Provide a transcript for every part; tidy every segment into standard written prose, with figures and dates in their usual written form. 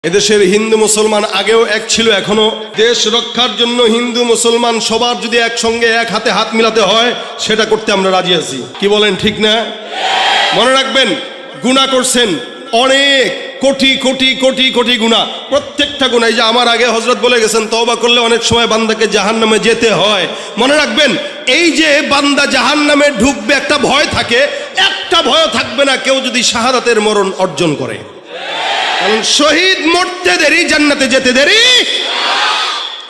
এদেশের হিন্দু মুসলমান আগেও এক ছিল, এখনো। দেশ রক্ষার জন্য হিন্দু মুসলমান সবার যদি একসঙ্গে এক হাতে হাত মিলাতে হয়, সেটা করতে আমরা রাজি আছি। কি বলেন, ঠিক না? মনে রাখবেন, গুনাহ করছেন অনেক, কোটি কোটি কোটি কোটি গুনাহ, প্রত্যেকটা গুনাহ। এই যে আমার আগে হযরত বলে গেছেন, তওবা করলে অনেক সময় বান্দাকে জাহান্নামে যেতে হয়। মনে রাখবেন, এই যে বান্দা জাহান্নামে ঢুকবে একটা ভয় থাকে, একটা ভয় থাকবে না কেউ যদি শাহাদাতের মরণ অর্জন করে। কারণ শহীদ মরতে দেরি, জান্নাতে যেতে দেরি।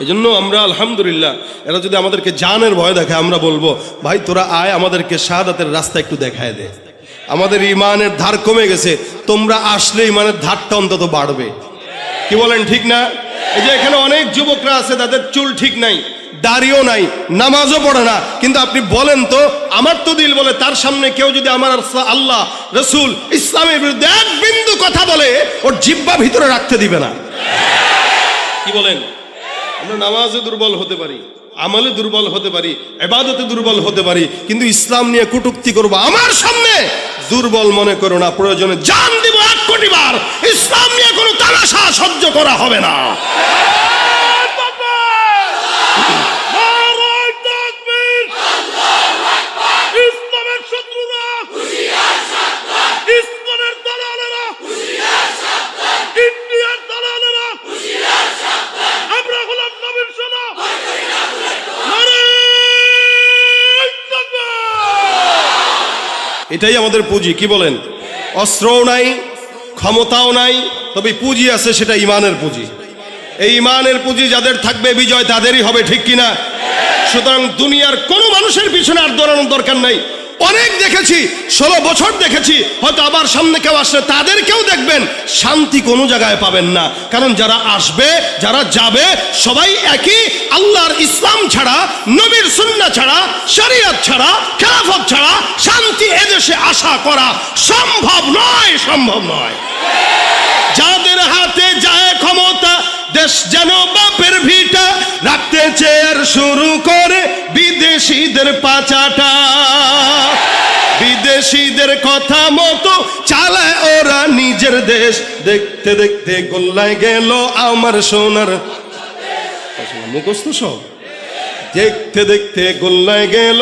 এই জন্য আমরা আলহামদুলিল্লাহ, এরা যদি আমাদেরকে জানের ভয় দেখায়, আমরা বলবো ভাই তোরা আয়, আমাদেরকে শাহাদাতের রাস্তা একটু দেখায় দে। আমাদের ইমানের ধার কমে গেছে, তোমরা আসলে ইমানের ধারটা অন্তত বাড়বে। কি বলেন, ঠিক না? এই যে এখানে অনেক যুবকরা আছে, তাদের চুল ঠিক নাই, দাড়িও নাই, নামাজও পড়ে না, কিন্তু আপনি বলেন তো, আমার তো দিল বলে তার সামনে কেউ যদি আমার আল্লাহ, রসুল, ইসলামের বিরুদ্ধে এক বিন্দু কথা বলে, ওর জিহ্বা ভিতরে রাখতে দিবে না। কি বলেন? আমরা নামাজে দুর্বল হতে পারি, আমলে দুর্বল হতে পারি, ইবাদতে দুর্বল হতে পারি, কিন্তু ইসলাম নিয়ে কটূক্তি করবো আমার সামনে, দুর্বল মনে করো না। প্রয়োজনে জান দিব 1 কোটি বার, ইসলাম নিয়ে কোনো তামাশা সহ্য করা হবে না। এটাই আমাদের পুঁজি। কি বলেন? অস্ত্রও নাই, ক্ষমতাও নাই, তবে পুঁজি আছে, সেটা ইমানের পুঁজি। এই ইমানের পুঁজি যাদের থাকবে, বিজয় তাদেরই হবে। ঠিক কিনা? সুতরাং দুনিয়ার কোনো মানুষের পিছনে আর দৌড়ানোর দরকার নাই। অনেক দেখেছি, 16 বছর দেখেছি, হয়তো আবার সামনে কেউ আসলে তাদেরকেও দেখবেন, শান্তি কোনো জায়গায় পাবেন না। কারণ যারা আসবে, যারা যাবে, সবাই একই। আল্লাহর ইসলাম ছাড়া, নবীর সুন্নাহ ছাড়া, শরীয়ত ছাড়া, খেলাফত ছাড়া শান্তি এদেশে আশা করা সম্ভব নয়, সম্ভব নয়। যাদের হাতে যায় ক্ষমতা, দেশ যেন বাপের ভিটা, রাখতে চেয়ার শুরু করে বিদেশিদের পাচাটা। বিদেশিদের কথা মতো চালায় ওরা নিজের দেশ। দেখতে দেখতে গোল্লায় গেল আমার সোনার মুখস্থ সব। দেখতে দেখতে গোল্লায় গেল,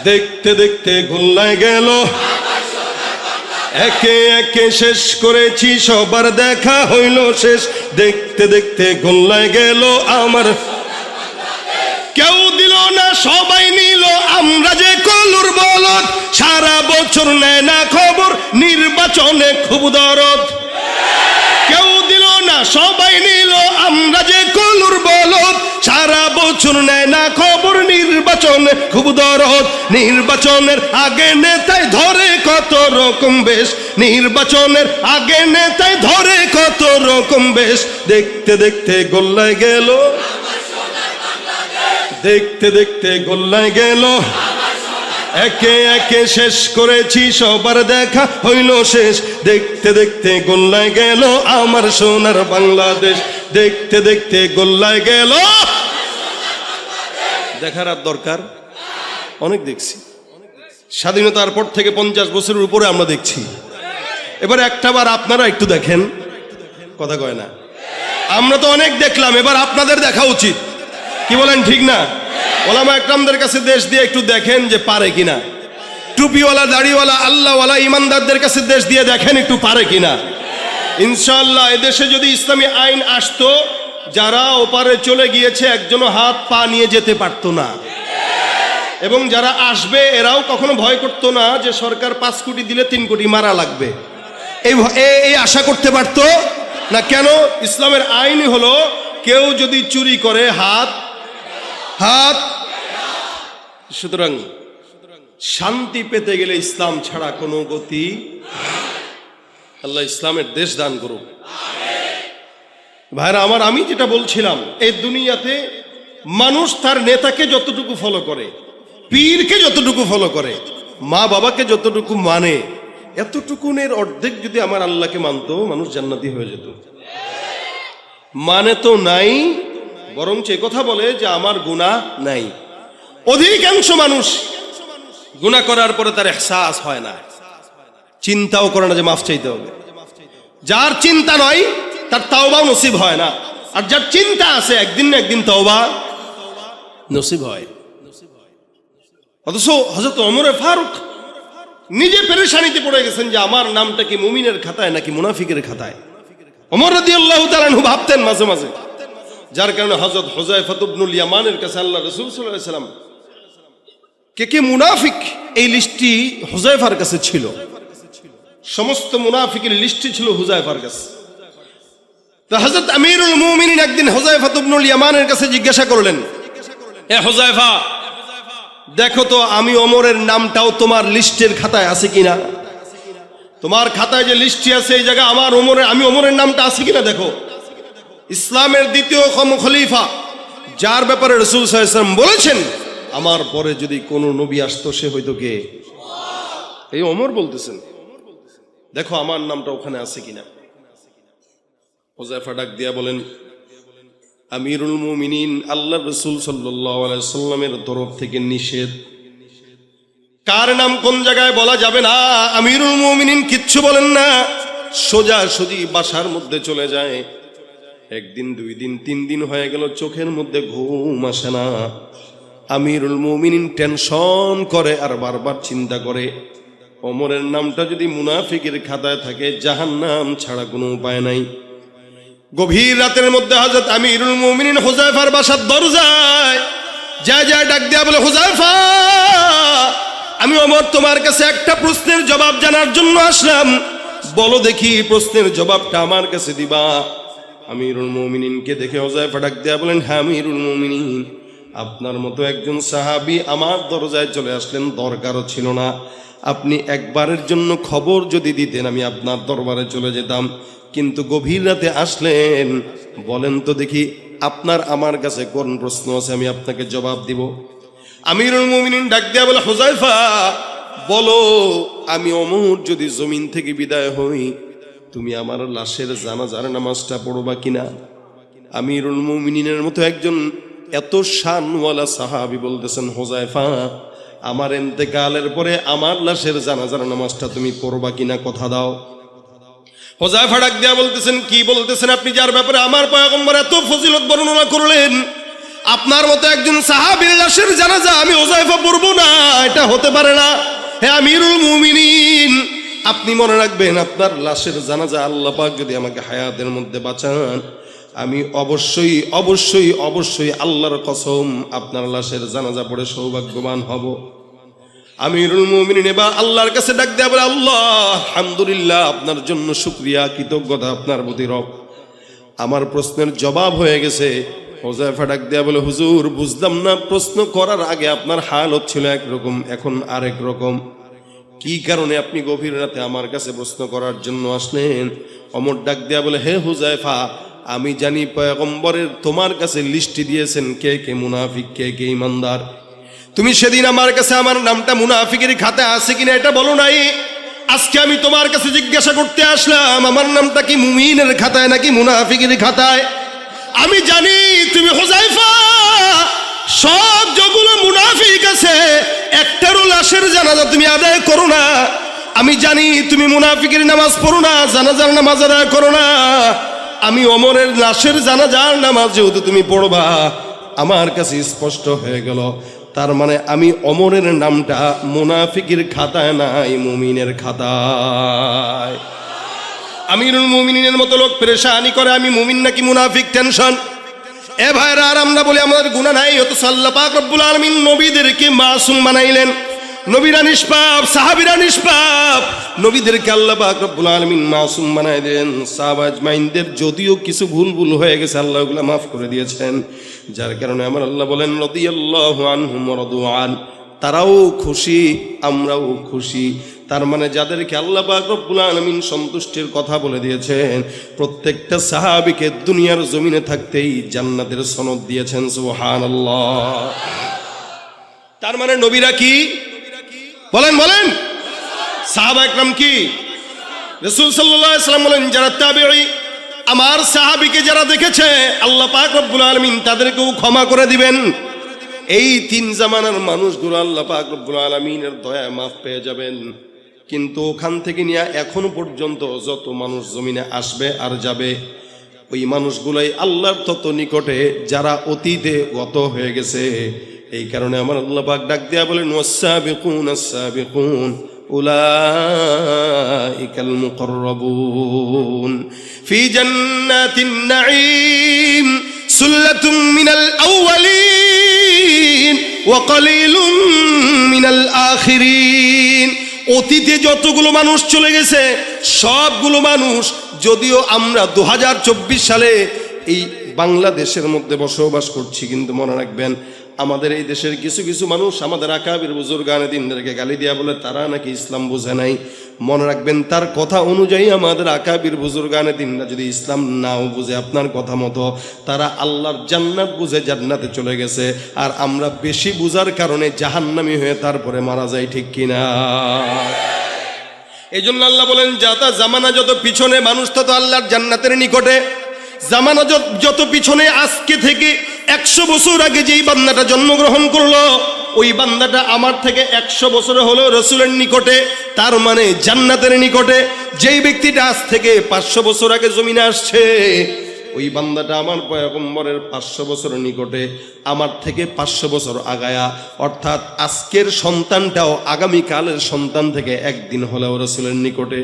দেখতে দেখতে গোল্লায় গেল, একে একে শেষ করেছি, সবার দেখা হইল শেষ। দেখতে দেখতে গোল্লায় গেল আমার, কেউ দিল না সবাই নিল, আমরা যে কলুর বলদ, সারা বছর নেয় না খবর, নির্বাচনে খুব দরদ। কেউ দিল না সবাই নিল, আমরা যে কলুর বলদ, সারা বছর নেয় না খবর, নির্বাচনে খুব দরদ। নির্বাচনের আগে নেতায় ধরে কত রকম বেশ, নির্বাচনের আগে নেতায় ধরে কত রকম বেশ। দেখতে দেখতে গোল্লায় গেল, দেখতে দেখতে গোল্লায় গেল, একে একে শেষ করেছি, সবার দেখা হইল শেষ। দেখতে দেখতে গোল্লায় গেল আমার সোনার বাংলাদেশ। দেখতে দেখতে গোল্লায় গেল। দেখার আর দরকার অনেক দেখছি, স্বাধীনতার পর থেকে 50 বছরের উপরে আমরা দেখছি। এবার একটাবার আপনারা একটু দেখেন, কথা কয় না। আমরা তো অনেক দেখলাম, এবার আপনাদের দেখা উচিত। কি বলেন, ঠিক না? ওলামা একরামদের কাছে দেশ দিয়ে একটু দেখেন যে পারে কিনা। টুপিওয়ালা, দাড়িওয়ালা, আল্লাহওয়ালা ইমানদারদের কাছে দেশ দিয়ে দেখেন একটু পারে কিনা। ইনশাআল্লাহ এদেশে যদি ইসলামী আইন আসতো, যারা ওপারে চলে গিয়েছে একজনও হাত পা নিয়ে যেতে পারতো না। এবং যারা আসবে এরাও কখনো ভয় করতো না যে সরকার 5 কোটি দিলে 3 কোটি মারা লাগবে, এই আশা করতে পারতো না। কেন? ইসলামের আইনই হলো, কেউ যদি চুরি করে হাত হাত। সুতরাং শান্তি পেতে গেলে ইসলাম ছাড়া কোনো গতি। আল্লাহ ইসলামের দেশ দান করুক। ভাইরা আমার, আমি যেটা বলছিলাম, এই দুনিয়াতে মানুষ তার নেতাকে যতটুকু ফলো করে, পীরকে যতটুকু ফলো করে, মা বাবাকে যতটুকু মানে, এতটুকুনের অর্ধেক যদি আমার আল্লাহকে মানতো, মানুষ জান্নাতি হয়ে যেত। মানে তো নাই, বরঞ্চ কথা বলে যে আমার গুনাহ নাই। অধিকাংশ মানুষ গুনাহ করার পরে তার ইহসাস হয় না, চিন্তাও করে না যে মাফ চাইতে হবে। যার চিন্তা নয় তার তাওবাও নসিব হয় না, আর যার চিন্তা আছে একদিন না একদিন তাওবা নসিব হয়। অথচ হযরত ওমর ফারুক নিজে পেরেশানিতে পড়ে গেছেন যে আমার নামটা কি মুমিনের খাতায় নাকি মুনাফিকের খাতায়। ওমর রাদিয়াল্লাহু তাআলা আনহু ভাবতেন মাঝে মাঝে, যার কারণে হযরত হুযায়ফা ইবনুল ইয়ামানের কাছে আল্লাহ রাসূল সাল্লাল্লাহু আলাইহি সাল্লাম কে মুনাফিক এই লিস্টটি হুযায়ফার কাছে ছিল, সমস্ত মুনাফিকের লিস্টটি ছিল হুযায়ফার কাছে। তো হযরত আমিরুল মুমিনিন একদিন হুযায়ফা ইবনুল ইয়ামানের কাছে জিজ্ঞাসা করলেন, এ হুযায়ফা, দেখো তো আমি ওমরের নামটাও তোমার লিস্টের খাতায় আছে কিনা, তোমার খাতায় যে লিস্টটি আছে এই জায়গায় আমি ওমরের নামটা আছে কিনা দেখো। ইসলামের দ্বিতীয় খলিফা, যার ব্যাপারে রাসূল সাল্লাল্লাহু আলাইহি ওয়াসাল্লাম বলেছেন আমার পরে যদি কোনো নবী আসতো সে হয়তো কে, এই ওমর বলতেছেন, দেখো আমার নামটা ওখানে আছে কিনা। হুযায়ফা ডাক দিয়া বলেন, আমিরুল মুমিনিন আল্লাহ রাসূল সাল্লাল্লাহু আলাইহি ওয়াসাল্লামের তরফ থেকে নিষেধ, কার নাম কোন জায়গায় বলা যাবে না। আমিরুল মুমিনিন কিচ্ছু বলেন না, সোজা সুজি বাসার মধ্যে চলে যায়। একদিন, 2 দিন, 3 দিন হয়ে গেল, চোখের মধ্যে ঘুম আসে না। আমিরুল মুমিনিন টেনশন করে আর বারবার চিন্তা করে, ওমরের নামটা যদি মুনাফিকের খাতায় থাকে জাহান্নাম ছাড়া কোনো উপায় নাই। গভীর রাতের মধ্যে হযরত আমিরুল মুমিনিন হুযায়ফার বাসার দরজায় যায় ডাক দিয়া বলে, হুযায়ফা, আমি ওমর তোমার কাছে একটা প্রশ্নের জবাব জানার জন্য আসলাম, বলো দেখি প্রশ্নের জবাবটা আমার কাছে দিবা। আমিরুল মুমিনিনকে দেখে হুযায়ফা ডাক দিয়া বলেন, হ্যাঁ আমিরুল মুমিনিন, আপনার মতো একজন সাহাবী আমার দরজায় চলে আসলেন, দরকারও ছিল না, আপনি একবারের জন্য খবর যদি দিতেন আমি আপনার দরবারে চলে যেতাম, কিন্তু গভীর রাতে আসলেন, বলেন তো দেখি আপনার আমার কাছে কোন প্রশ্ন আছে, আমি আপনাকে জবাব দিব। আমিরুল মুমিনিন ডাক দিয়া বলে, হুযায়ফা বলো, আমি ওমর যদি জমিন থেকে বিদায় হই তুমি আমার লাশের জানাজার নামাজটা পড়বা কিনা। আমিরুল মুমিনিনের মতো একজন এত শানওয়ালা সাহাবী বলতেছেন, হুযায়ফা আমার ইন্তেকালের পরে আমার লাশের জানাজার নামাজটা তুমি পড়বা কিনা, কথা দাও। হুযায়ফা ডাক দিয়া বলতেছেন, কি বলতেছেন আপনি, যার ব্যাপারে আমার পয়গম্বর এত ফজিলত বর্ণনা করলেন, আপনার মতো একজন সাহাবীর লাশের জানাজা আমি হুযায়ফা পড়ব না, এটা হতে পারে না। হে আমিরুল মুমিনিন, আপনি মনে রাখবেন আপনার লাশের জানাজা আল্লাহ পাক যদি আমাকে হায়াতের মধ্যে বাঁচান, আমি অবশ্যই অবশ্যই অবশ্যই আল্লাহর কসম আপনার লাশের জানাজা পড়ে সৌভাগ্যবান হব। আমিরুল মুমিনিন এবার আল্লাহর কাছে ডাক দেয়া বলে, আল্লাহ আলহামদুলিল্লাহ, আপনার জন্য শুকরিয়া, কৃতজ্ঞতা আপনার প্রতি রব, আমার প্রশ্নের জবাব হয়ে গেছে। হুযায়ফা ডাক দেয়া বলে, হুজুর বুঝলাম না, প্রশ্ন করার আগে আপনার হালত ছিল একরকম, এখন আরেক রকম, কি কারণে আপনি গভীর রাতে আমার কাছে প্রশ্ন করার জন্য আসলেন? ওমর ডাক দেয়া বলে, হে হুযায়ফা, আমি জানি পয়গম্বরের তোমার কাছে লিস্ট দিয়েছেন কে কে মুনাফিক, কে কে ইমানদার। তুমি সেদিন আমার কাছে আমার নামটা মুনাফিকের খাতায় আছে কিনা এটা বলো নাই, আজকে আমি তোমার কাছে জিজ্ঞাসা করতে আসলাম আমার নামটা কি মুমিনের খাতায় নাকি মুনাফিকের খাতায়। আমি জানি তুমি হুযায়ফা সব যেগুলো মুনাফিক আছে একটারও লাশের জানাজা তুমি আদায় করো না, আমি জানি তুমি মুনাফিকের নামাজ পড়ো না, জানাজার নামাজ আদায় করো না, আমি ওমরের লাশের জানাজার নামাজ যেহেতু তুমি পড়বা আমার কাছে স্পষ্ট হয়ে গেল, তার মানে আমি ওমরের নামটা মুনাফিকের খাতায় নাই, মুমিনের খাতায়। আমিরুল মুমিনিনের মতো লোক পেরেশানি করে আমি মুমিন নাকি মুনাফিক, টেনশন। এ ভাইরা, আর আমরা বলি আমাদের গুনাহ নাই, হয়তো আল্লাহ পাক রব্বুল আলামিন নবীদেরকে মাসুম বানাইলেন, নবীরা নিষ্পাপ, সাহাবীরা নিষ্পাপ, নবীদেরকে আল্লাহ পাক রব্বুল আলামিন মাসুম বানাই দেন। সাহাবা আজমাইনদের যদিও কিছু ভুল হয়ে গেছে আল্লাহ ওগুলো মাফ করে দিয়েছেন, যার কারণে আমার আল্লাহ বলেন রাদিয়াল্লাহু আনহুম ওয়া রাদু আন, তারাও খুশি আমরাও খুশি। তার মানে যাদেরকে আল্লাহ পাক রব্বুল আলামিন সন্তুষ্টির কথা বলে দিয়েছেন প্রত্যেকটা সাহাবীকে দুনিয়ার জমিনে থাকতেই জান্নাতের সনদ দিয়েছেন, সুবহানাল্লাহ। তার মানে নবীরা কি বলেন বলেন, সাহাবা একরাম কি, রাসূল সাল্লাল্লাহু আলাইহি ওয়াসাল্লাম বলেন যারা তাবেঈ আমার সাহাবীকে যারা দেখেছে আল্লাহ পাক রব্বুল আলামিন তাদেরকেও ক্ষমা করে দিবেন। এই 3 জামানার মানুষগুলো আল্লাহ পাক রব্বুল আলামিনের দয়া মাফ পেয়ে যাবেন। কিন্তু ওখান থেকে নিয়ে এখনো পর্যন্ত যত মানুষ জমিনে আসবে আর যাবে, ওই মানুষগুলাই আল্লাহর তত নিকটে যারা অতীতে গত হয়ে গেছে। এই কারণে আমার আল্লাহ পাক ডাক দেয়া বলেন, ওয়াস-সাবিকুন আস-সাবিকুন উলাইকাল মুকাররাবুন ফি জান্নাতিন নাঈম সুল্লাতুম মিনাল আউয়ালিন ওয়া কালিলুম মিনাল আখিরিন। অতীতে যতগুলো মানুষ চলে গেছে সবগুলো মানুষ, যদিও আমরা 2024 সালে এই বাংলাদেশের মধ্যে বসবাস করছি, কিন্তু মনে রাখবেন আমাদের এই দেশের কিছু কিছু মানুষ আমাদের আকাবির বুজুর্গানে দিনদেরকে গালি দিয়া বলে তারা নাকি ইসলাম বোঝে নাই। মনে রাখবেন তার কথা অনুযায়ী আমাদের আকাবির বুজুর্গানে দিনরা যদি ইসলাম নাও বুঝে আপনার কথা মতো, তারা আল্লাহর জান্নাত বুঝে জান্নাতে চলে গেছে, আর আমরা বেশি বুঝার কারণে জাহান্নামী হয়ে তারপরে মারা যাই, ঠিক কিনা? এই জন্য আল্লাহ বলেন, যাতা জামানা যত পিছনে মানুষ তত আল্লাহর জান্নাতের নিকটে। জামানা যত পিছনে, আজকে থেকে 100 বছর আগে যেই বান্দাটা জন্মগ্রহণ করলো, ওই বান্দাটা আমার থেকে 100 বছরে হলো রসুলের নিকটে, তার মানে জান্নাতের নিকটে। যেই ব্যক্তিটা আজ থেকে 500 বছর আগে জমিনে আসছে, ওই বান্দাটা আমার পয়গম্বরের 500 বছরের নিকটে, আমার থেকে 500 বছর আগায়া। অর্থাৎ আজকের সন্তানটাও আগামীকালের সন্তান থেকে একদিন হলেও রসুলের নিকটে।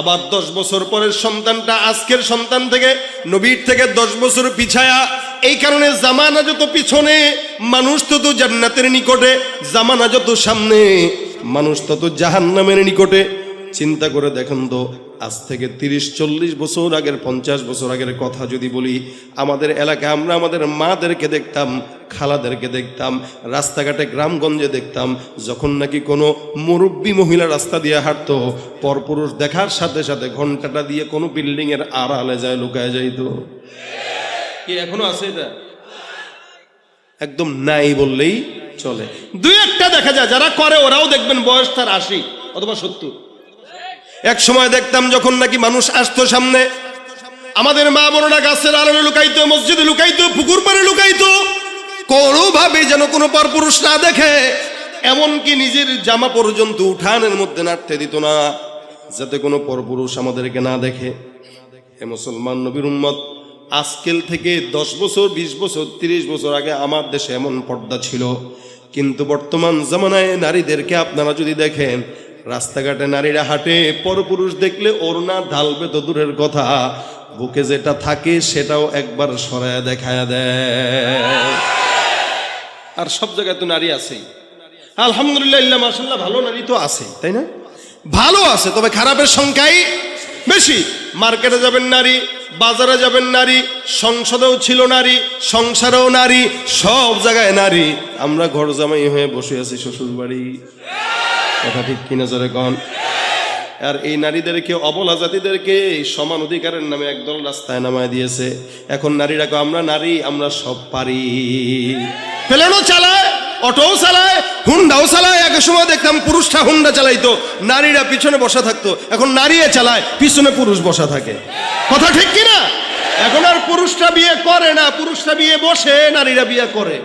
আবার 10 বছর পরের সন্তানটা আজকের সন্তান থেকে, নবীর থেকে 10 বছর পিছায়া। এই কারণে জামানা যত পিছনে মানুষ তত জান্নাতের নিকটে, জামানা যত সামনে মানুষ তত জাহান্নামের নিকটে। চিন্তা করে দেখেন তো, আজ থেকে 30-40 বছর আগের, 50 বছর আগের কথা যদি বলি, আমাদের এলাকায় আমরা আমাদের মাদেরকে দেখতাম, খালাদেরকে দেখতাম, রাস্তাঘাটে গ্রামগঞ্জে দেখতাম, যখন নাকি কোনো মুরব্বী মহিলা রাস্তা দিয়ে হাঁটতো, পরপুরুষ দেখার সাথে সাথে ঘন্টাটা দিয়ে কোনো বিল্ডিং এর আড়ালে যায় লুকায় যাইতো। কি এখনো আছে এটা? একদম নাই বললেই চলে। 2-1টা দেখা যায়, যারা করে ওরাও দেখবেন বয়স তার 80 অথবা 70। এক সময় দেখতাম যখন নাকি মানুষ আসতো সামনে, আমাদের মা বোনেরা গাছের আড়ালে লুকাইতো, মসজিদে লুকাইতো, পুকুর পাড়ে লুকাইতো, কোনোভাবে যেন কোনো পরপুরুষ না দেখে। এমনকি নিজের জামা পর্যন্ত উঠানের মধ্যে নাড়তে দিত না, যাতে কোনো পরপুরুষ আমাদেরকে না দেখে। হে মুসলমান নবীর উম্মত, আজকেল থেকে 10 বছর, 20 বছর, 30 বছর আগে আমার দেশে এমন পর্দা ছিল, কিন্তু বর্তমান জামানায় নারীদেরকে আপনারা যদি দেখেন, রাস্তাঘাটে নারীরা হাঁটে, পরপুরুষ দেখলে ওড়না ঢালবে তো দূরের কথা, বুকে যেটা থাকে সেটাও একবার সরায়া দেখায়া দেয়। আর সব জায়গায় তো নারী আছেই, আলহামদুলিল্লাহ, মাশাআল্লাহ, ভালো নারী তো আছেই, তাই না? ভালো আছে, তবে খারাপের সংখ্যাই বেশি। মার্কেটে যাবেন নারী, বাজারে যাবেন নারী, সংসদেও ছিল নারী, সংসারেও নারী, সব জায়গায় নারী। আমরা ঘর জামাই হয়ে বসে আছি শ্বশুর বাড়ি, কথা ঠিক কিনা জোরে কন? আর এই নারীদেরকে, অবলা জাতিদেরকে সমান অধিকারের নামে একদল রাস্তায় নামায় দিয়েছে। এখন নারীরা কয় আমরা নারী, আমরা সব পারি। প্লেনও চালায়, অটোও চালায়, হুন্ডাও চালায়। এক সময় দেখতাম পুরুষরা হুন্ডা চালাইতো, নারীরা পিছনে বসা থাকতো। এখন নারীরা চালায়, পিছনে পুরুষ বসা থাকে। কথা ঠিক কিনা? এখন আর পুরুষরা বিয়ে করে না, পুরুষরা বিয়ে বসে, নারীরা বিয়ে করে।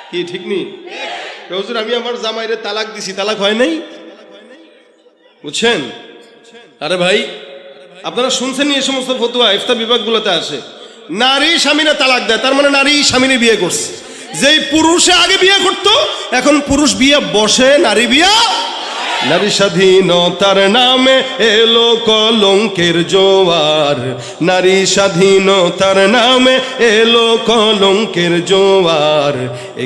কি ঠিক নেই? হুজুর, আমি আমার জামাইরে তালাক দিছি, তালাক হয় নাই, বুঝছেন? আরে ভাই, আপনারা শুনছেন এই সমস্ত ফতোয়া ইফতা বিভাগগুলোতে আসে, নারী স্বামীরা তালাক দেয়, তার মানে নারী স্বামীরে বিয়ে করছে। যেই পুরুষে আগে বিয়ে করতো, এখন পুরুষ বিয়ে বসে, নারী বিয়ে। নারী স্বাধীনতার নামে এলো কলঙ্কের জোয়ার, নারী স্বাধীনতার নামে এলো কলঙ্কের জোয়ার,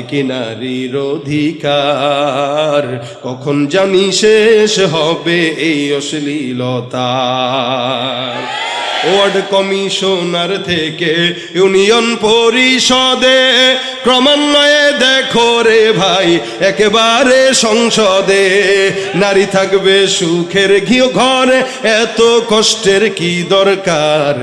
একি নারীর অধিকার কখন জানি শেষ হবে এই অশ্লীলতা। ওয়ার্ড কমিশনার থেকে ইউনিয়ন পরিষদে, ক্রমান্বয়ে দেখো রে ভাই একেবারে সংসদে, নারী থাকবে সুখের ঘরে, এত কষ্টের কি দরকার,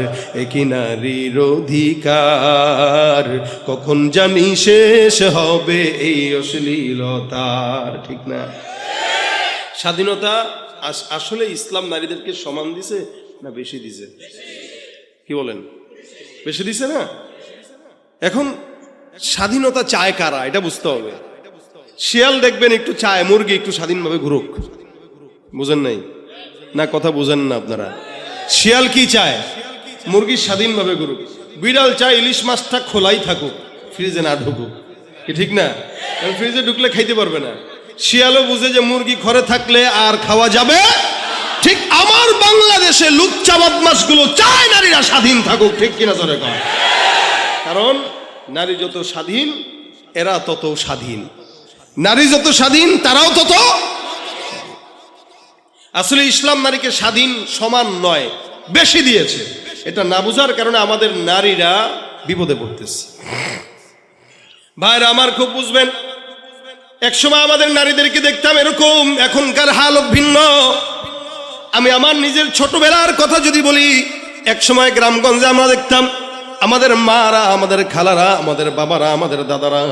একি নারীর অধিকার কখন জানি শেষ হবে এই অশ্লীলতার। ঠিক না? স্বাধীনতা আসলে ইসলাম নারীদেরকে সমান দিছে না বেশি দিছে? কি বলেন? বেশি দিছে না? এখন স্বাধীনতা চায় কারা, এটা বুঝতে হবে। শিয়াল দেখবেন একটু চায় মুরগি একটু স্বাধীনভাবে ঘুরুক, বুঝেন নাই না? কথা বুঝেন না আপনারা? শিয়াল কি চায়? মুরগি স্বাধীনভাবে করুক। বিড়াল চায় ইলিশ মাছটা খোলাই থাকুক, ফ্রিজে না ঢুকুক। কি ঠিক না? কারণ ফ্রিজে ঢুকলে খাইতে পারবে না। শিয়ালও বুঝে যে মুরগি ঘরে থাকলে আর খাওয়া যাবে। ঠিক আমার বাংলাদেশে লুচ্চা বদমাশগুলো চায় নারীরা স্বাধীন থাকুক। ঠিক কিনা জোরে কয়? কারণ নারী যত স্বাধীন এরা তত স্বাধীন, নারী যত স্বাধীন তারাও তত। আসলে ইসলাম নারীকে স্বাধীন সমান নয়, বেশি দিয়েছে। এটা না বুঝার কারণে আমাদের নারীরা বিপদে পড়তেছে। ভাইরা আমার খুব বুঝবেন, একসময় আমাদের নারীদেরকে দেখতাম এরকম, এখনকার হালত ভিন্ন। আমি আমার নিজের ছোটবেলার কথা যদি বলি, একসময় গ্রামগঞ্জে আমরা দেখতাম আমাদের মারা, আমাদের খালারা, আমাদের বাবারা, আমাদের দাদারা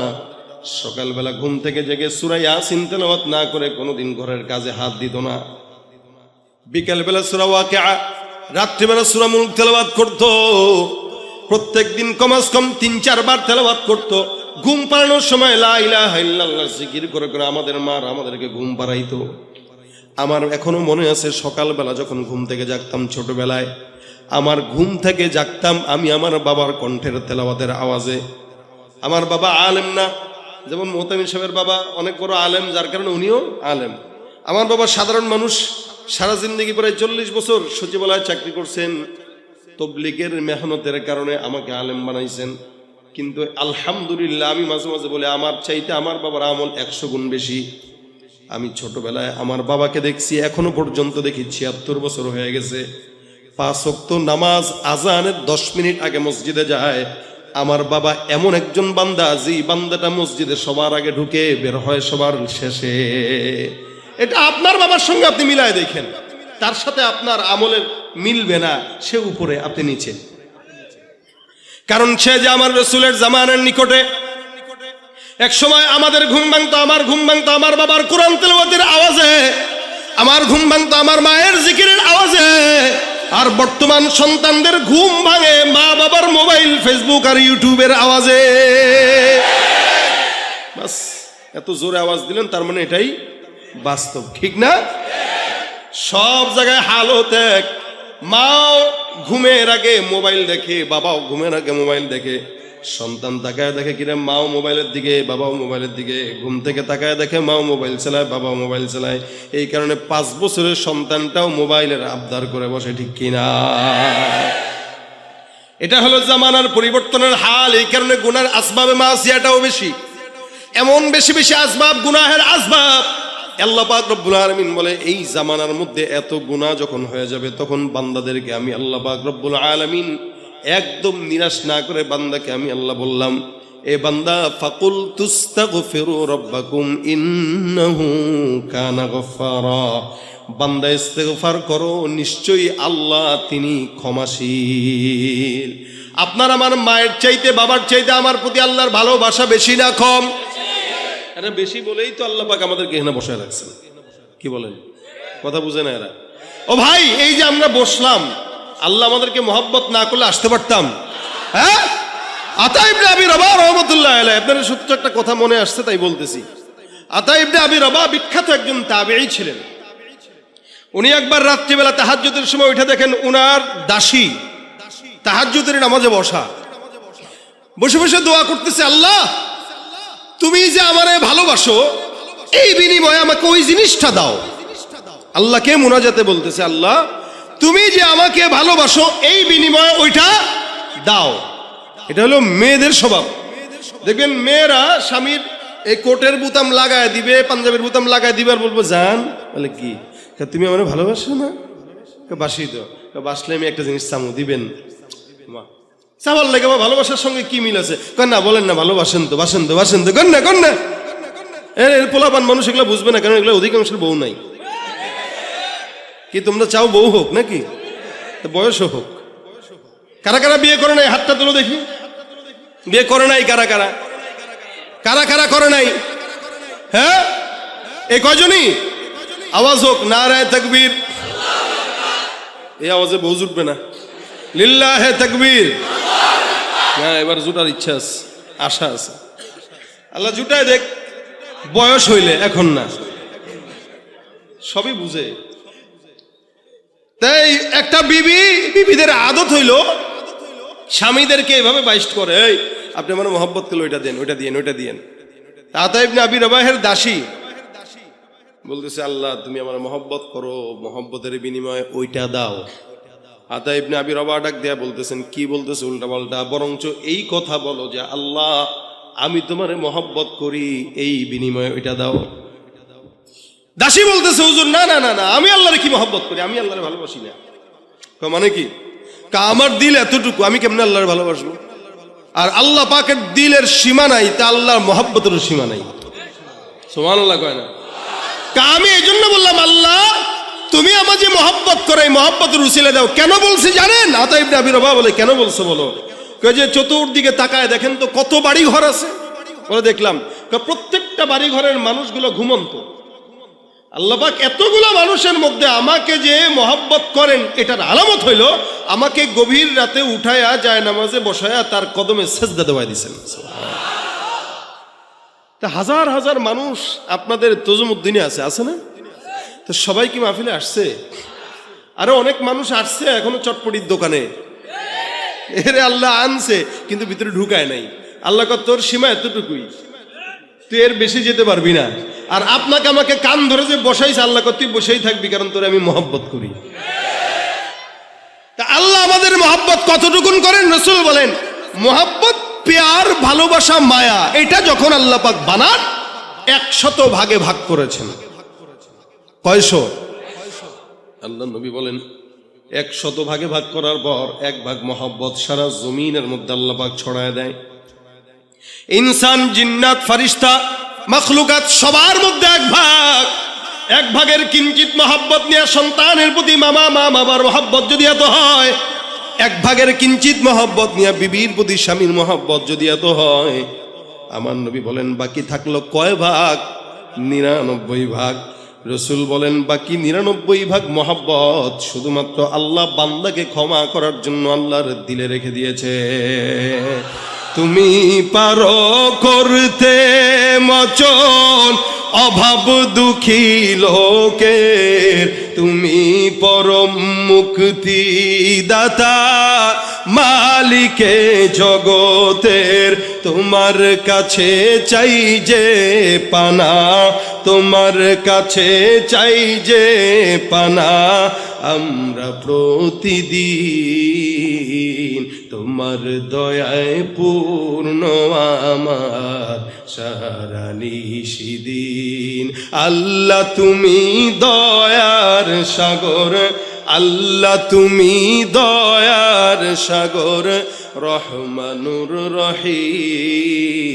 সকালবেলা ঘুম থেকে জেগে সূরা ইয়াসিন তেলাওয়াত না করে কোনোদিন ঘরের কাজে হাত দিত না। বিকেলবেলা সূরা ওয়াকিআ, রাত্রিবেলা সূরা মুলক তেলাওয়াত করত। প্রত্যেকদিন কমাস কম ৩-৪ বার তেলাওয়াত করত। ঘুম পাড়ানোর সময় লা ইলাহা ইল্লাল্লাহ জিকির করে করে আমাদের মার আমাদেরকে ঘুম পাড়াইতো। আমার এখনো মনে আছে, সকালবেলা যখন ঘুম থেকে জাগতাম ছোটবেলায়, আমার ঘুম থেকে জাগতাম আমি আমার বাবার কণ্ঠের তেলাওয়াতের আওয়াজে। আমার বাবা আলেম না, যেমন মোহতামিম সাহেবের বাবা অনেক বড় আলেম, যার কারণে উনিও আলেম। আমার বাবা সাধারণ মানুষ, সারা জিন্দগি প্রায় 40 বছর সচিবালয়ে চাকরি করছেন। তবলিগের মেহনতের কারণে আমাকে আলেম বানাইছেন। কিন্তু আলহামদুলিল্লাহ, আমি মাঝে মাঝে বলি আমার চাইতে আমার বাবার আমল 100 গুণ বেশি। আমি ছোটবেলায় আমার বাবাকে দেখছি, এখনো পর্যন্ত দেখি, 76 বছর হয়ে গেছে। 5 ওয়াক্ত নামাজ আজানের 10 মিনিট আগে মসজিদে যায়। আমার বাবা এমন একজন বান্দা, যে বান্দাটা মসজিদে সবার আগে ঢুকে, বের হয় সবার শেষে। এটা আপনার বাবার সঙ্গে আপনি মিলায় দেখেন, তার সাথে আপনার আমলের মিলবে না। সে উপরে, আপনি নিচে। কারণ সে যে আমার রাসূলের জামানার নিকটে। এক সময় আমাদের ঘুম ভাঙতো, আমার ঘুম ভাঙতো আমার বাবার কোরআন তেলাওয়াতের আওয়াজে, আমার ঘুম ভাঙতো আমার মায়ের জিকিরের আওয়াজে। আর বর্তমান সন্তানদের ঘুম ভাঙে মা বাবার মোবাইল, ফেসবুক আর ইউটিউবের আওয়াজে। বাস, এত জোরে আওয়াজ দিলেন, তার মানে এটাই বাস্তব। ঠিক না? সব জায়গায় হালত এক। মাও ঘুমের আগে মোবাইল দেখে, বাবাও ঘুমের আগে মোবাইল দেখে। সন্তান তাকায় দেখে কিরে, মাও মোবাইলের দিকে, বাবাও মোবাইলের দিকে। ঘুম থেকে তাকায় দেখে মাও মোবাইল চালায়, বাবাও মোবাইল চালায়। এই কারণে 5 বছরের সন্তানটাও মোবাইলের আবদার করে বসে। ঠিক কিনা? এটা হলো জামানার পরিবর্তনের হাল। এই কারণে গুনার আসবাবে মাসিয়াটাও বেশি। এমন বেশি বেশি আসবাব, গুনাহের আসবাব। আল্লাহ পাক রব্বুল আলামিন বলে, এই জামানার মধ্যে এত গুনাহ যখন হয়ে যাবে, তখন বান্দাদেরকে আমি আল্লাহ পাক রব্বুল আলামিন একদম নিরাশ না করে বান্দাকে আমি আল্লাহ বললাম, এ বান্দা, ফাকুল তুস্তাগফিরু রাব্বাকুম ইন্নাহু কানা গফফারা। বান্দা ইস্তেগফার করো, নিশ্চয়ই আল্লাহ তিনি ক্ষমাশীল। আপনার আমার মায়ের চাইতে, বাবার চাইতে আমার প্রতি আল্লাহর ভালোবাসা বেশি না কম? এরা বেশি বলেই তো আল্লাহ পাক আমাদেরকে এখানে বসায় রাখছেন। কি বলেন? কথা বুঝে না এরা? ও ভাই, এই যে আমরা বসলাম, আল্লাহ আমাদেরকে মহব্বত না করলে আসতে পারতাম? হ্যাঁ? আতা ইবনে আবি রবাহ রাহমাতুল্লাহ আলাইহি, আপনাদের সত্য একটা কথা মনে আসছে তাই বলতেছি। আতা ইবনে আবি রবাহ বিখ্যাত একজন তাবেঈ ছিলেন। উনি একবার রাত্রিবেলা তাহাজ্জুদের সময় উঠে দেখেন উনার দাসী তাহাজ্জুদের নামাজে বসা, বসে বসে দোয়া করতেছে, আল্লাহ তুমি যে আমারে ভালোবাসো, এই বিনিময়ে আমাকে ওই জিনিসটা দাও। আল্লাহকে মুনাজাতে বলতেছে, আল্লাহ তুমি যে আমাকে ভালোবাসো, এই বিনিময়ে ওইটা দাও। এটা হলো মেয়েদের স্বভাব। দেখবেন মেয়েরা স্বামীর এই কোটের বুতাম লাগায় দিবে, পাঞ্জাবের বুতাম লাগায় দিবে, আর বলবো জান, বলে কি তুমি আমার ভালোবাসো না? বাসি তো, বাসলে আমি একটা জিনিস চামু দিবেন। চাওয়ার লাগে ভালোবাসার সঙ্গে কি মিল আছে? না বলেন না, ভালোবাসেন তো, বাসেন তো, বাসেন তো, কন না কন না। এর পোলাপান মানুষ এগুলো বুঝবে না, কারণ এগুলো অধিকাংশের বউ নাই। কি তোমরা চাও বউ হোক নাকি? বয়স হোক। কারা কারা বিয়ে করে নাই? হাতটা তুলো দেখি। বিয়ে করে নাই কারা কারা? কারা কারা করে নাই? হ্যাঁ, এই কয়জনই? আওয়াজ হোক, নারায়ে তাকবীর। এই আওয়াজে বউ জুটবে না। লিল্লাহে তাকবীর। হ্যাঁ, এবার জুটার ইচ্ছা আছে, আশা আছে। আল্লাহ জুটায় দেখ, বয়স হইলে, এখন না। সবই বুঝে। তাই একটা বিবিদের আদত হইল স্বামীদেরকে এভাবে বাইস্ট করে, এই আপনি আমার মহব্বত করলে ওইটা দেন, ওইটা দিয়েন, ওইটা দিয়েন। আতা ইবনে আবি রবাহের দাসী বলতেছে, আল্লাহ তুমি আমার মহব্বত করো, মহব্বতের বিনিময়ে ওইটা দাও। আতা ইবনে আবি রবাহ ডাক দেয়া বলতেছেন, কি বলতেছে উল্টা পাল্টা, বরঞ্চ এই কথা বলো যে আল্লাহ আমি তোমারে মহব্বত করি, এই বিনিময়ে ওইটা দাও। দাসী বলতেছে, হুজুর না না না না, আমি আল্লাহরে কি মহব্বত করি, আমি আল্লাহরে ভালোবাসি না। মানে কি? আমার দিল এতটুকু, আমি কেমনে আল্লাহরে ভালোবাসবো? আর আল্লাহ পাকের দিলের সীমা নাই, তা আল্লাহর মহব্বতের সীমা নাই। সুবহানাল্লাহ কয় না? আমি এই জন্য বললাম, আল্লাহ তুমি আমার যে মহব্বত করে এই মহব্বতের উসিলা দাও। কেন বলছি জানেন? আতা ইবনে আবি রবাহ বলে, কেন বলছো বলো? কয় যে চতুর্দিকে তাকায় দেখেন তো কত বাড়ি ঘর আছে। বলে দেখলাম, প্রত্যেকটা বাড়ি ঘরের মানুষগুলো ঘুমন্ত। আল্লাহ পাক এতগুলো মানুষের মধ্যে আমাকে যে মহব্বত করেন এটার আলামত হইল আমাকে গভীর রাতে উঠায়া যায় নামাজে বসায়া তার কদমে সেজদা দেওয়াই দিয়েছেন। তা হাজার হাজার মানুষ আপনাদের তজুমুদ্দিনে আছে না? তো সবাই কি মাহফিলে আসছে? আরো অনেক মানুষ আসছে এখনো চটপটির দোকানে, এরে আল্লাহ আনছে কিন্তু ভিতরে ঢুকায় নাই। আল্লাহ কয় তোর সীমা এতটুকুই, তুই এর বেশি যেতে পারবি না। আর আপনাকে আমাকে কান ধরে যে বসাইছে, আল্লাহ কয় তুই বসেই থাকবি, কারণ তোরে আমি মহব্বত করি। তা আল্লাহ আমাদের মহব্বত কতটুকুন করেন? রাসূল বলেন, মহব্বত প্যার, ভালোবাসা, মায়া, এটা যখন আল্লাহ পাক বানান 100 ভাগে ভাগ করেছেন। কয়শো? আল্লাহ নবী বলেন 100 ভাগে ভাগ করার পর 1 ভাগ মহব্বত সারা জমিনের মধ্যে আল্লাহ পাক ছড়ায় দেয়। ইনসান, জিন্নাত, ফারিস্তা, মাখলুকাত সবার মধ্যে 1 ভাগের কিঞ্চিত মহব্বত নিয়ে সন্তানের প্রতি মা বাবার মহব্বত যদি এত হয়, 1 ভাগের কিঞ্চিত মহব্বত নিয়ে বিবির প্রতি স্বামীর মহব্বত যদি এত হয়, আমার নবী বলেন বাকি থাকলো কয় ভাগ? 99 ভাগ। রসুল বলেন বাকি 99 ভাগ মহব্বত শুধুমাত্র আল্লাহ বান্দাকে ক্ষমা করার জন্য আল্লাহর দিলে রেখে দিয়েছে। তুমি পারো করতে মোচন অভাব দুঃখী লোকের, তুমি পরম মুক্তি দাতা মালিকে জগতের, তোমার কাছে চাই যে পানা, তোমার কাছে চাই যে পানা, আমরা প্রতিদিন তোমার দয়ায় পূর্ণ আমার সারা নিশিদিন। আল্লাহ তুমি দয়ার সাগর, আল্লাহ তুমি দয়ার সাগর, রহমানুর রহিম,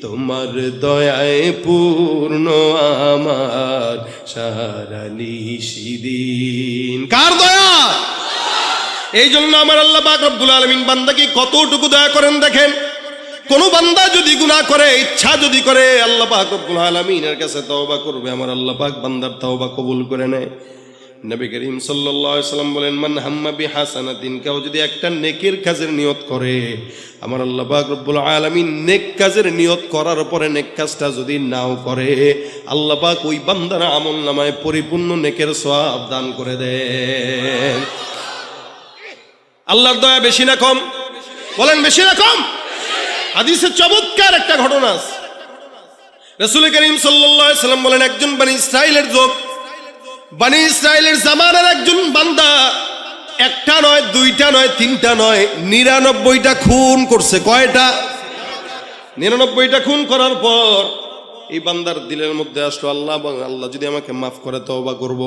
তোমার দয়ায় পূর্ণ আমার সারা নিশিদিন। কার দয়া? এই জন্য আমার আল্লাহ পাক রব্বুল আলামিন বান্দাকে কতটুকু দয়া করেন দেখেন। কোন বান্দা যদি গুনাহ করে, ইচ্ছা যদি করে, আল্লাহ পাক রব্বুল আলামিনের কাছে তওবা করবে, আমার আল্লাহ পাক বান্দার তওবা কবুল করে নেয়। নবী করিম সাল্লাল্লাহু আলাইহি সাল্লাম বলেন, মান হাম্মা বিহাসানাতিন, কেউ যদি একটা নেকের কাজের নিয়ত করে, আমার আল্লাহ পাক রব্বুল আলামিন নেক কাজের নিয়ত করার পরে নেক কাজটা যদি নাও করে, আল্লাহ পাক ওই বান্দার আমলনামায় পরিপূর্ণ নেকের সওয়াব দান করে দেন। আল্লাহর দয়া বেশি না কম? বলেন বেশি না কম? হাদিসে চমৎকার একটা ঘটনা আছে। রাসূল করিম সাল্লাল্লাহু আলাইহি সাল্লাম বলেন, একজন বনি ইসরাইলের লোক, বনি ইসরাইলের জামানার একজন বান্দা একটা নয়, দুইটা নয়, তিনটা নয়, 99টা খুন করছে। কয়টা? 99টা খুন করার পর এই বান্দার দিলের মধ্যে আসলো, আল্লাহ যদি আমাকে মাফ করে তওবা করব।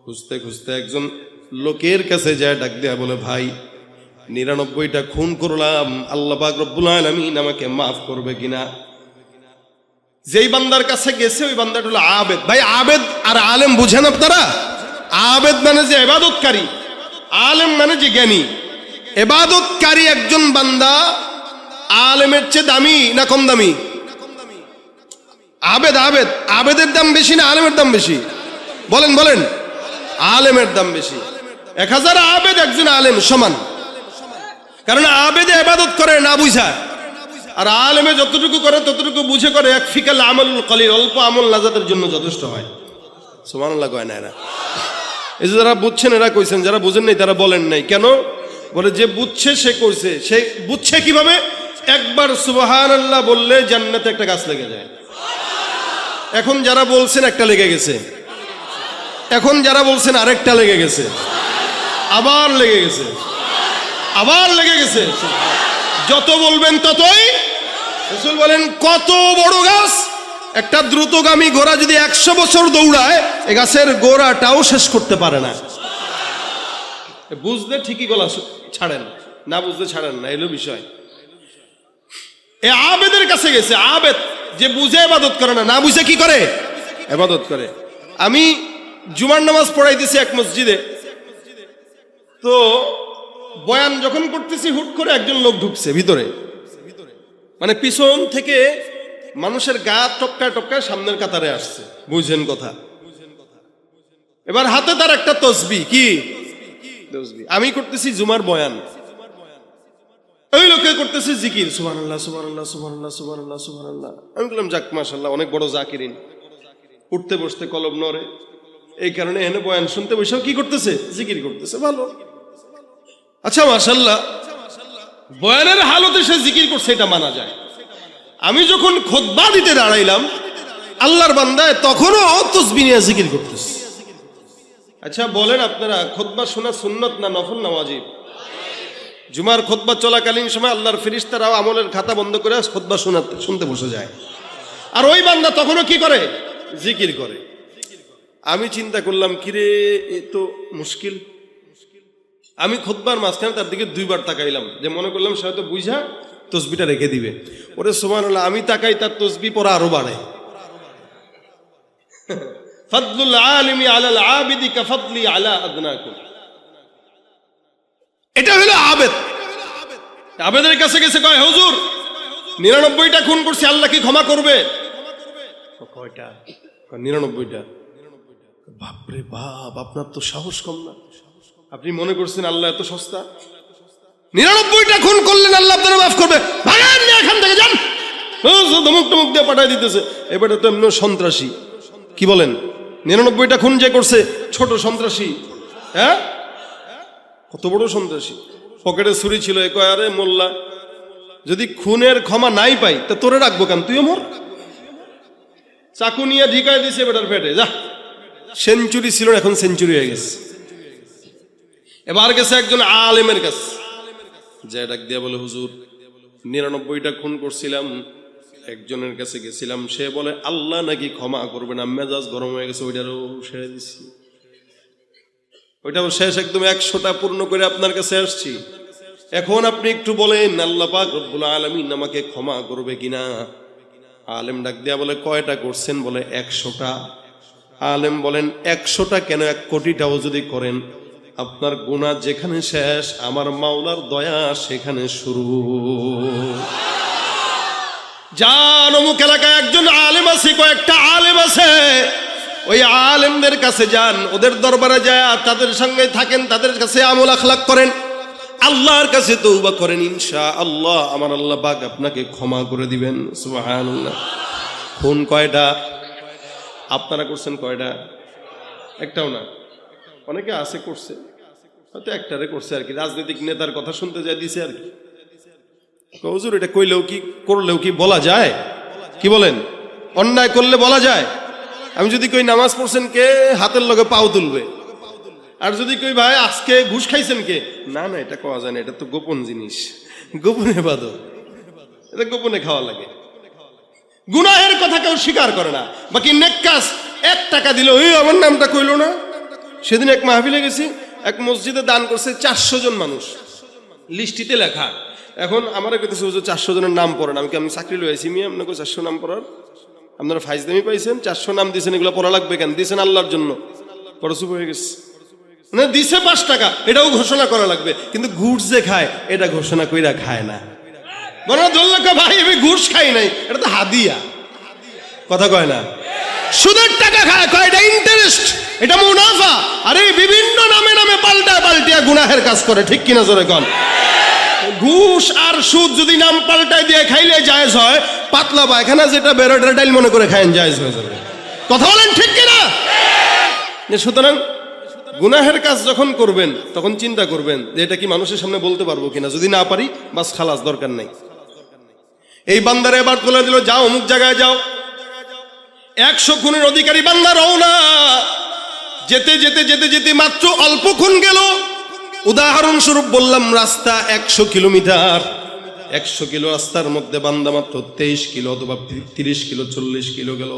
খুঁজতে খুঁজতে একজন লোকের কাছে যায়, ডাক দেয়া বলে, ভাই 99টা খুন করলাম, আল্লাহ পাক রব্বুল আলামিন আমাকে মাফ করবে কিনা? যেই বান্দার কাছে গেছে ওই বান্দাটা হলো আবেদ। ভাই আবেদ আর আলেম বুঝেন আপনারা? আবেদ মানে যে ইবাদতকারী, আলেম মানে যে জ্ঞানী। ইবাদতকারী একজন বান্দা আলেমের চেয়ে দামি না কম দামি? আবেদ আবেদের দাম বেশি না আলেমের দাম বেশি? বলেন বলেন। আলেমের দাম বেশি। 1000 আবেদ একজন আলেম সমান, কারণ আবেদে ইবাদত করে না বুঝা, আর আলেমে যতটুকু করে ততটুকু বুঝে করে। এক ফিকাল আমলুল কলিল, অল্প আমল নাজাতের জন্য যথেষ্ট হয়। সুবহানাল্লাহ কয় না এরা? এই যে যারা বুঝছেন এরা কইছেন, যারা বুঝেন নাই তারা বলেন নাই কেন? বলে যে বুঝছে সে কইছে। সে বুঝছে কিভাবে? একবার সুবহানাল্লাহ বললে জান্নাতে একটা গাছ লেগে যায়। এখন যারা বলছেন একটা লেগে গেছে, এখন যারা বলছেন আরেকটা লেগে গেছে, আবার লেগে গেছে, আবার লেগে গেছে। যত বলবেন ততই। রাসূল বলেন কত বড় গাছ, একটা দ্রুতগামী ঘোড়া যদি 100 বছর দৌড়ায় এই গাছের গোড়াটাও শেষ করতে পারে না। বুঝলে ঠিকই গলা ছাড়েন, না বুঝলে ছাড়েন না, এলো বিষয়। এ আবেদের কাছে গেছে, আবেদ যে বুঝে ইবাদত করে না, না বুঝে কি করে? ইবাদত করে। আমি জুমার নামাজ পড়াইতেছি এক মসজিদে, তো বয়ান যখন করতেছি হুট করে একজন লোক ঢুকছে ভিতরে, মানে পিছন থেকে মানুষের গা টপকায় টপকায় সামনের কাতারে আসছে। বুঝেন কথা? এবার হাতে তার একটা তসবিহ, কি তসবিহ। আমি করতেছি জুমার বয়ান, ওই লোকে করতেছে জিকির, সুবহানাল্লাহ সুবহানাল্লাহ সুবহানাল্লাহ সুবহানাল্লাহ সুবহানাল্লাহ। আমি বললাম যাক মাশাআল্লাহ, অনেক বড় জাকিরিন। উঠতে বসতে কলম নড়ে, এই কারণে এনে বয়ান শুনতে বসেও কি করতেছে? জিকির করতেছে। ভালো, আচ্ছা মাশাআল্লাহ। বয়ানের হালতে সে জিকির করছে, এটা মানা যায়। আমি যখন খুতবা দিতে দাঁড়াইলাম আল্লাহর বান্দায়, তখনও তাসবিহ নিয়ে জিকির করতেছে। আচ্ছা বলেন আপনারা, খুতবা শোনা সুন্নত না নফল না ওয়াজিব? জুমার খুতবা চলাকালীন সময় আল্লাহর ফেরেশতারাও আমলের খাতা বন্ধ করে খুতবা শুনতে বসে যায়, আর ওই বান্দা তখনও কি করে? জিকির করে। আমি চিন্তা করলাম কিরে, এ তো মুশকিল। আমি খুতবার মাঝখানে তার দিকে 2 বার তাকাইলাম, যে মনে করলাম সে হয়তো বুঝা তসবিটা রেখে দিবে। ওরে সুবহানাল্লাহ, আমি তাকাই তার তসবিহ পড়া আরো বাড়ে। ফাদলুল আলিমি আলাল আবিদি কাফাদলি আলা আদনাকুম। এটা হলো আবেদ। আবেদের কাছে গেছে, কয় হুজুর 99টা খুন করছি, আল্লাহ কি ক্ষমা করবে? কয়টা? 99টা। বাপরে বাপ, আপনার তো সাহস কম না। আপনি মনে করছেন আল্লাহ এত সস্তা? 99টা খুন করলেন, আল্লাহ আপনারা মাফ করবে? ভাগেন না এখান থেকে, যান। ধমক টমক দিয়ে পাঠাই দিতেছে। এবারে তো এমনি সন্ত্রাসী। কি বলেন? 99টা খুন যে করছে ছোট সন্ত্রাসী? হ্যাঁ, কত বড় সন্ত্রাসী। পকেটে ছুরি ছিল, এ কয় আরে মোল্লা, যদি খুনের ক্ষমা নাই পাই তা তোরে রাখবো কেন, তুইও মর। চাকু নিয়ে ঢিকায় দিছে বেটার পেটে, যা। সেঞ্চুরি ছিল, এখন সেঞ্চুরি হয়ে গেছে। এবার গেছে একজন আলেমের কাছে, যে ডাক দিয়া বলে হুজুর 99টা খুন করছিলাম, একজনের কাছে গেছিলাম, সে বলে আল্লাহ নাকি ক্ষমা করবে না। মেজাজ গরম হয়ে গেছে, ওইটারও সেরে দিচ্ছি, ওইটাও শেষ, একদম 100টা পূর্ণ করে আপনার কাছে আসছি। এখন আপনি একটু বলেন আল্লাহ পাক রব্বুল আলামিন আমাকে ক্ষমা করবে কিনা? আলেম ডাক দিয়া বলে কয়টা করছেন? বলে 100টা। আলেম বলেন 100টা কেন, 1 কোটিটাও যদি করেন আপনার গুনাহ যেখানে শেষ, আমার মাওলার দয়া সেখানে শুরু। যান অমুক এলাকায় একজন আলেম আছে, কয়েকটা আলেম আছে, ওই আলেমদের কাছে যান, ওদের দরবারে যায় তাদের সঙ্গে থাকেন, তাদের কাছে আমল আখলাক করেন, আল্লাহর কাছে তওবা করেন, ইনশাআল্লাহ আমার আল্লাহ পাক আপনাকে ক্ষমা করে দিবেন। সুবহানাল্লাহ। খুন কয়টা? আপনারা করছেন কয়টা? একটাও না। অনেকে আছে করছে, হয়তো একটারে করছে আর কি, রাজনৈতিক নেতার কথা শুনতে যায় দিছে আর কি। হুজুর এটা কইলেও কি করলেও কি বলা যায়? কি বলেন? অন্যায় করলে বলা যায়? আমি যদি কই নামাজ পড়ছেন কে, হাতের লগে পাও তুলবে। আর যদি কই ভাই আজকে ঘুষ খাইছেন কে, না না এটা কোয়া যায় না, এটা তো গোপন জিনিস, গোপনে ইবাদত, এটা গোপনে খাওয়া লাগে। গুনাহের কথা কেউ স্বীকার করে না, বাকি নেক কাজ 1 টাকা দিল, ওই আমার নামটা কইলো না। সেদিন এক মাহফিলে গেছি, এক মসজিদে দান করছে 400 জন মানুষ, লিস্টিতে লেখা। এখন আমার কইতেছে হুজুর 400 জনের নাম পড়েন। আমি কি আমি চাকরি লইছি মি আপনাকে 400 নাম পড়ার? আপনারা ফাইজদামি পাইছেন? 400 নাম দিয়েছেন, এগুলো পড়া লাগবে কেন? দিয়েছেন আল্লাহর জন্য। বড় চুপ হয়ে গেছে। মানে দিছে 5 টাকা, এটাও ঘোষণা করা লাগবে, কিন্তু ঘুষ যে খায় এটা ঘোষণা কইরা খায় না। বড় দোল্লাকা ভাই আমি ঘুষ খাই নাই, এটা তো হাদিয়া। কথা কয় না? সুদের টাকা খায়, কয় এটা ইন্টারেস্ট, এটা মুনাফা। আরে বিভিন্ন নামে নামে পাল্টিয়া গুনাহের কাজ করে, ঠিক কিনা জোরে কোন? ঘুষ আর সুদ যদি নাম পাল্টায় দিয়ে খাইলে জায়েজ হয়, পাতলা পায়খানা যেটা বেরোটা ডাইল মনে করে খায়েন জায়েজ হয়ে যাবে। কথা বলেন ঠিক কিনা? সুতরাং গুনাহের কাজ যখন করবেন তখন চিন্তা করবেন যে এটা কি মানুষের সামনে বলতে পারবো কিনা, যদি না পারি বাস খালাস, দরকার নাই। এই বান্দারে এবার তুলে দিল, যাও অমুক জায়গায় যাও। 100 খুনের অধিকারী বান্দা রওনা। যেতে যেতে যেতে যেতে মাত্র অল্প খুন গেল। উদাহরণস্বরূপ বললাম, রাস্তা 100 কিলোমিটার। 100 কিলো রাস্তার মধ্যে বান্দা মাত্র 23 কিলো অথবা 30 কিলো 40 কিলো গেল।